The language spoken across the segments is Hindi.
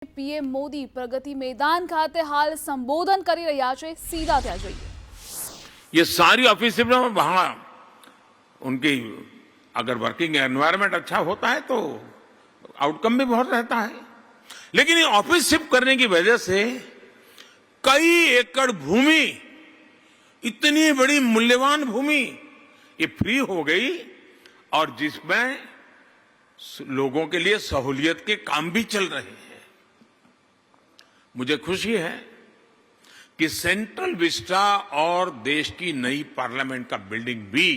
પીએમ મોદી પ્રગતિ મેદાન ખાતે હાલ સંબોધન કરી રહ્યા છે। સીધા ત્યાં જોઈએ। ये सारी ऑफिस में वहां उनकी अगर वर्किंग एनवायरनमेंट अच्छा होता है तो आउटकम भी बहुत रहता है, लेकिन ये ऑफिस शिफ्ट करने की वजह से कई एकड़ भूमि, इतनी बड़ी मूल्यवान भूमि ये फ्री हो गई और जिसमें लोगों के लिए सहूलियत के काम भी चल रहे हैं। मुझे खुशी है कि सेंट्रल विस्टा और देश की नई पार्लियामेंट का बिल्डिंग भी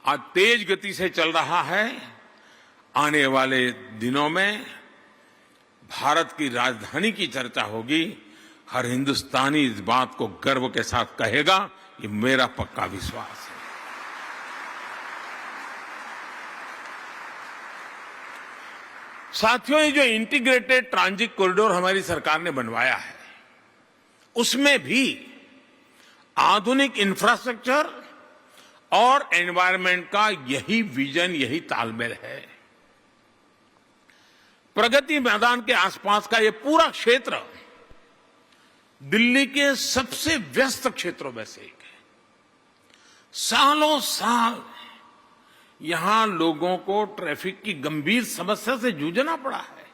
आज तेज गति से चल रहा है। आने वाले दिनों में भारत की राजधानी की चर्चा होगी। हर हिंदुस्तानी इस बात को गर्व के साथ कहेगा, ये मेरा पक्का विश्वास है। साथियों, ये जो इंटीग्रेटेड ट्रांजिट कॉरिडोर हमारी सरकार ने बनवाया है, उसमें भी आधुनिक इंफ्रास्ट्रक्चर और एनवायरनमेंट का यही विजन, यही तालमेल है। प्रगति मैदान के आसपास का ये पूरा क्षेत्र दिल्ली के सबसे व्यस्त क्षेत्रों में से एक है। सालों साल यहां लोगों को ट्रैफिक की गंभीर समस्या से जूझना पड़ा है।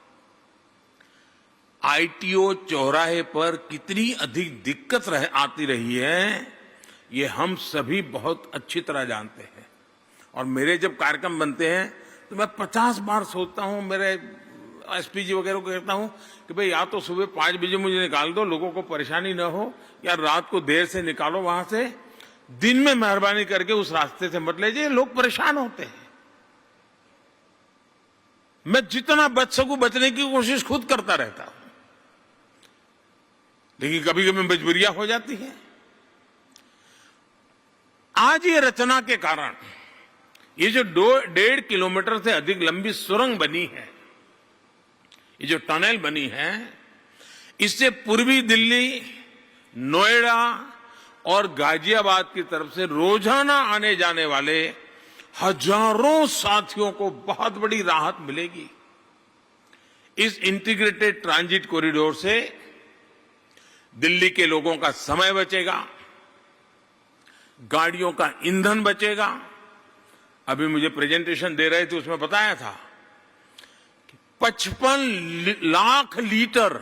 आईटीओ चौराहे पर कितनी अधिक दिक्कत आती रही है, ये हम सभी बहुत अच्छी तरह जानते हैं। और मेरे जब कार्यक्रम बनते हैं तो मैं 50 बार सोचता हूं, मेरे एसपीजी वगैरह को कहता हूं कि भाई या तो सुबह 5 बजे मुझे निकाल दो, लोगों को परेशानी न हो, या रात को देर से निकालो वहां से, दिन में मेहरबानी करके उस रास्ते से मत ले जाइए, लोग परेशान होते हैं। मैं जितना बच सकूं बचने की कोशिश खुद करता रहता हूं, लेकिन कभी कभी मजबूरियां हो जाती हैं। आज ये रचना के कारण ये जो 1.5 किलोमीटर से अधिक लंबी सुरंग बनी है, ये जो टनल बनी है, इससे पूर्वी दिल्ली, नोएडा और गाजियाबाद की तरफ से रोजाना आने जाने वाले हजारों साथियों को बहुत बड़ी राहत मिलेगी। इस इंटीग्रेटेड ट्रांजिट कॉरिडोर से दिल्ली के लोगों का समय बचेगा, गाड़ियों का ईंधन बचेगा। अभी मुझे प्रेजेंटेशन दे रहे थे, उसमें बताया था कि 55 लाख लीटर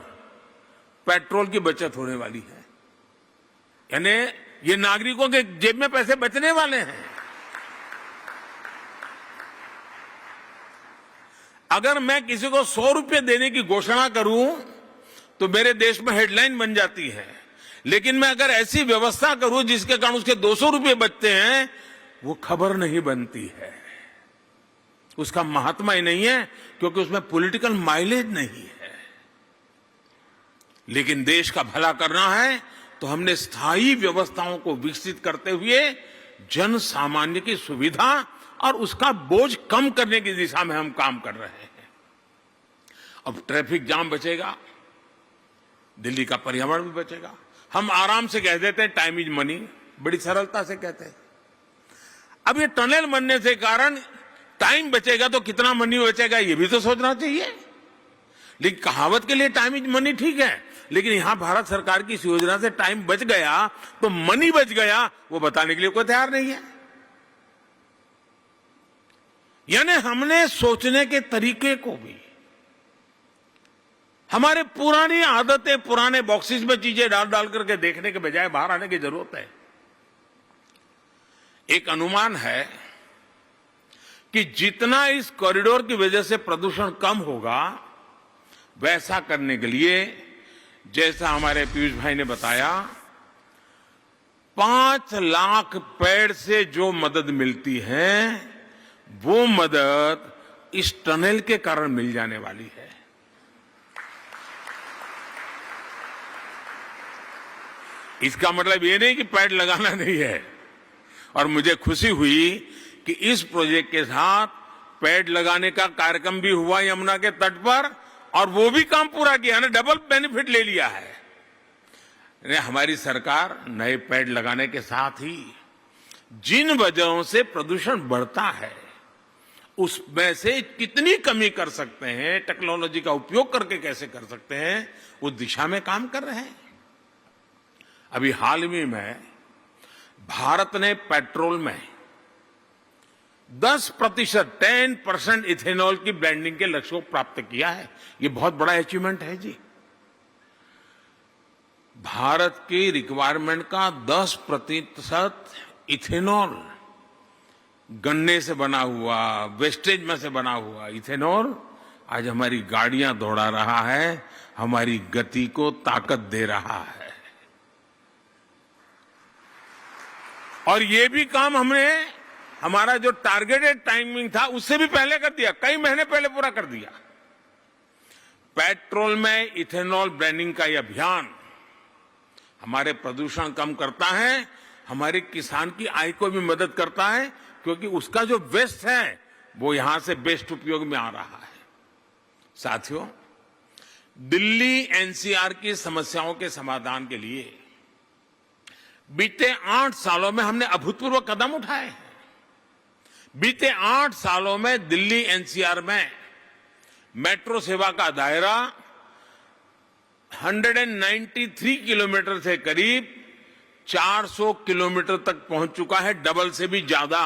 पेट्रोल की बचत होने वाली है। यानी ये नागरिकों के जेब में पैसे बचने वाले हैं। अगर मैं किसी को 100 रुपये देने की घोषणा करूं तो मेरे देश में हेडलाइन बन जाती है, लेकिन मैं अगर ऐसी व्यवस्था करूं जिसके कारण उसके 200 रुपये बचते हैं, वो खबर नहीं बनती है, उसका महात्मा ही नहीं है, क्योंकि उसमें पॉलिटिकल माइलेज नहीं है। लेकिन देश का भला करना है तो हमने स्थायी व्यवस्थाओं को विकसित करते हुए जन सामान्य की सुविधा और उसका बोझ कम करने की दिशा में हम काम कर रहे हैं। अब ट्रैफिक जाम बचेगा, दिल्ली का पर्यावरण भी बचेगा। हम आराम से कह देते हैं टाइम इज मनी, बड़ी सरलता से कहते हैं। अब ये टनल बनने से कारण टाइम बचेगा तो कितना मनी बचेगा ये भी तो सोचना चाहिए। लेकिन कहावत के लिए टाइम इज मनी ठीक है, लेकिन यहां भारत सरकार की इस योजना से टाइम बच गया तो मनी बच गया, वो बताने के लिए कोई तैयार नहीं है। यानी हमने सोचने के तरीके को भी, हमारे पुरानी आदतें, पुराने बॉक्सेस में चीजें डाल डाल करके देखने के बजाय बाहर आने की जरूरत है। एक अनुमान है कि जितना इस कॉरिडोर की वजह से प्रदूषण कम होगा, वैसा करने के लिए, जैसा हमारे पीयूष भाई ने बताया, 5 लाख पेड़ से जो मदद मिलती है, वो मदद इस टनल के कारण मिल जाने वाली है। इसका मतलब ये नहीं कि पेड़ लगाना नहीं है। और मुझे खुशी हुई कि इस प्रोजेक्ट के साथ पेड़ लगाने का कार्यक्रम भी हुआ यमुना के तट पर, और वो भी काम पूरा किया ना, डबल बेनिफिट ले लिया है। हमारी सरकार नए पेड़ लगाने के साथ ही जिन वजहों से प्रदूषण बढ़ता है उसमें से कितनी कमी कर सकते हैं, टेक्नोलॉजी का उपयोग करके कैसे कर सकते हैं, उस दिशा में काम कर रहे हैं। अभी हाल ही में भारत ने पेट्रोल में 10% इथेनॉल की ब्लेंडिंग के लक्ष्य को प्राप्त किया है। ये बहुत बड़ा अचीवमेंट है जी। भारत की रिक्वायरमेंट का 10% इथेनॉल, गन्ने से बना हुआ, वेस्टेज में से बना हुआ इथेनॉल आज हमारी गाड़ियां दौड़ा रहा है, हमारी गति को ताकत दे रहा है। और ये भी काम हमने, हमारा जो टारगेटेड टाइमिंग था उससे भी पहले कर दिया, कई महीने पहले पूरा कर दिया। पेट्रोल में इथेनॉल ब्लेंडिंग का यह अभियान हमारे प्रदूषण कम करता है, हमारे किसान की आय को भी मदद करता है, क्योंकि उसका जो वेस्ट है वो यहां से बेस्ट उपयोग में आ रहा है। साथियों, दिल्ली एनसीआर की समस्याओं के समाधान के लिए बीते 8 सालों में हमने अभूतपूर्व कदम उठाए हैं। बीते 8 सालों में दिल्ली एनसीआर में मेट्रो सेवा का दायरा 193 किलोमीटर से करीब 400 किलोमीटर तक पहुंच चुका है, डबल से भी ज्यादा।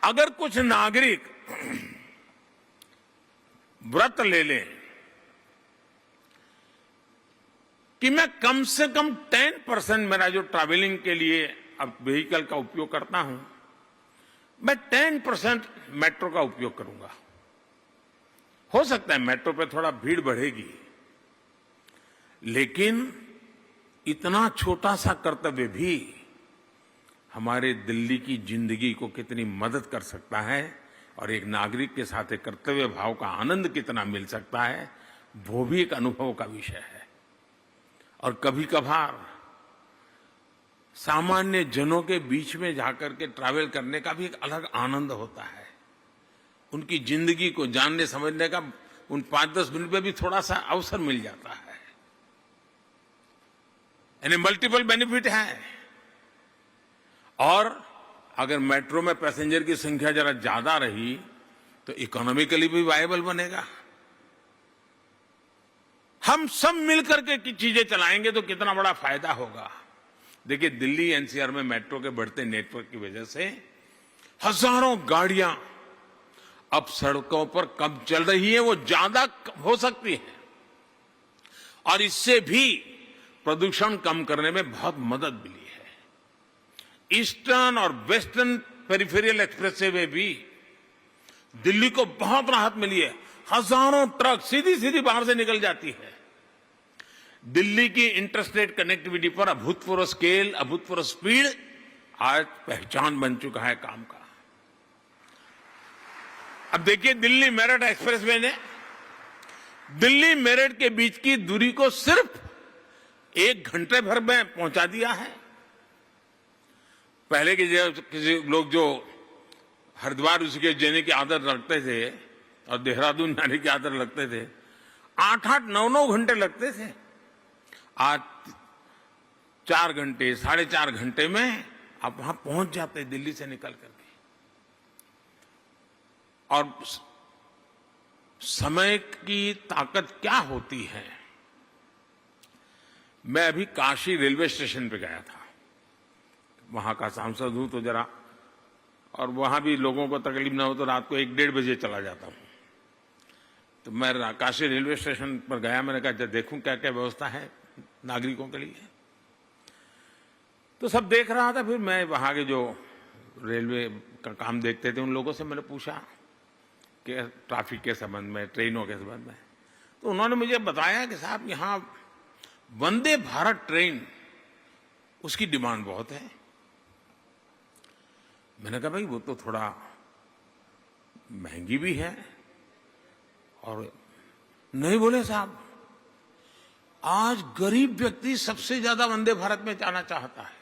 अगर कुछ नागरिक व्रत ले लें कि मैं कम से कम 10% मेरा जो ट्रैवलिंग के लिए अब व्हीकल का उपयोग करता हूं, मैं 10% मेट्रो का उपयोग करूंगा। हो सकता है मेट्रो पे थोड़ा भीड़ बढ़ेगी, लेकिन इतना छोटा सा कर्तव्य भी हमारे दिल्ली की जिंदगी को कितनी मदद कर सकता है और एक नागरिक के साथ एक कर्तव्य भाव का आनंद कितना मिल सकता है, वो भी एक अनुभव का विषय है। और कभी कभार सामान्य जनों के बीच में जाकर के ट्रैवल करने का भी एक अलग आनंद होता है। उनकी जिंदगी को जानने समझने का उन 5-10 मिनट में भी थोड़ा सा अवसर मिल जाता है। यानी मल्टीपल बेनिफिट है। और अगर मेट्रो में पैसेंजर की संख्या जरा ज्यादा रही तो इकोनॉमिकली भी वायबल बनेगा। हम सब मिलकर के चीजें चलाएंगे तो कितना बड़ा फायदा होगा। देखिए, दिल्ली एनसीआर में मेट्रो के बढ़ते नेटवर्क की वजह से हजारों गाड़ियां अब सड़कों पर कब चल रही है वो ज्यादा हो सकती है, और इससे भी प्रदूषण कम करने में बहुत मदद मिली है। ईस्टर्न और वेस्टर्न पेरिफेरल एक्सप्रेसवे में भी दिल्ली को बहुत राहत मिली है। हजारों ट्रक सीधी सीधी बाहर से निकल जाती है। दिल्ली की इंटरस्टेट कनेक्टिविटी पर अभूतपूर्व स्केल, अभूतपूर्व स्पीड आज पहचान बन चुका है काम का। अब देखिए, दिल्ली मेरठ एक्सप्रेसवे ने दिल्ली मेरठ के बीच की दूरी को सिर्फ 1 घंटे भर में पहुंचा दिया है। पहले के किसी लोग जो हरिद्वार ऋषिकेश जाने की आदत रखते थे और देहरादून जाने की आदत रखते थे, 8-8, 9-9 घंटे लगते थे। आज 4 घंटे, 4.5 घंटे में आप वहां पहुंच जाते दिल्ली से निकल करके। और समय की ताकत क्या होती है। मैं अभी काशी रेलवे स्टेशन पे गया था, वहां का सांसद हूं तो जरा, और वहां भी लोगों को तकलीफ ना हो तो रात को 1-1:30 बजे चला जाता हूं। तो मैं काशी रेलवे स्टेशन पर गया, मैंने कहा देखूं क्या क्या व्यवस्था है नागरिकों के लिए। तो सब देख रहा था। फिर मैं वहां के जो रेलवे का काम देखते थे उन लोगों से मैंने पूछा कि ट्रैफिक के संबंध में, ट्रेनों के संबंध में। तो उन्होंने मुझे बताया कि साहब यहां वंदे भारत ट्रेन, उसकी डिमांड बहुत है। मैंने कहा भाई वो तो थोड़ा महंगी भी है। और नहीं, बोले साहब आज गरीब व्यक्ति सबसे ज्यादा वंदे भारत में जाना चाहता है।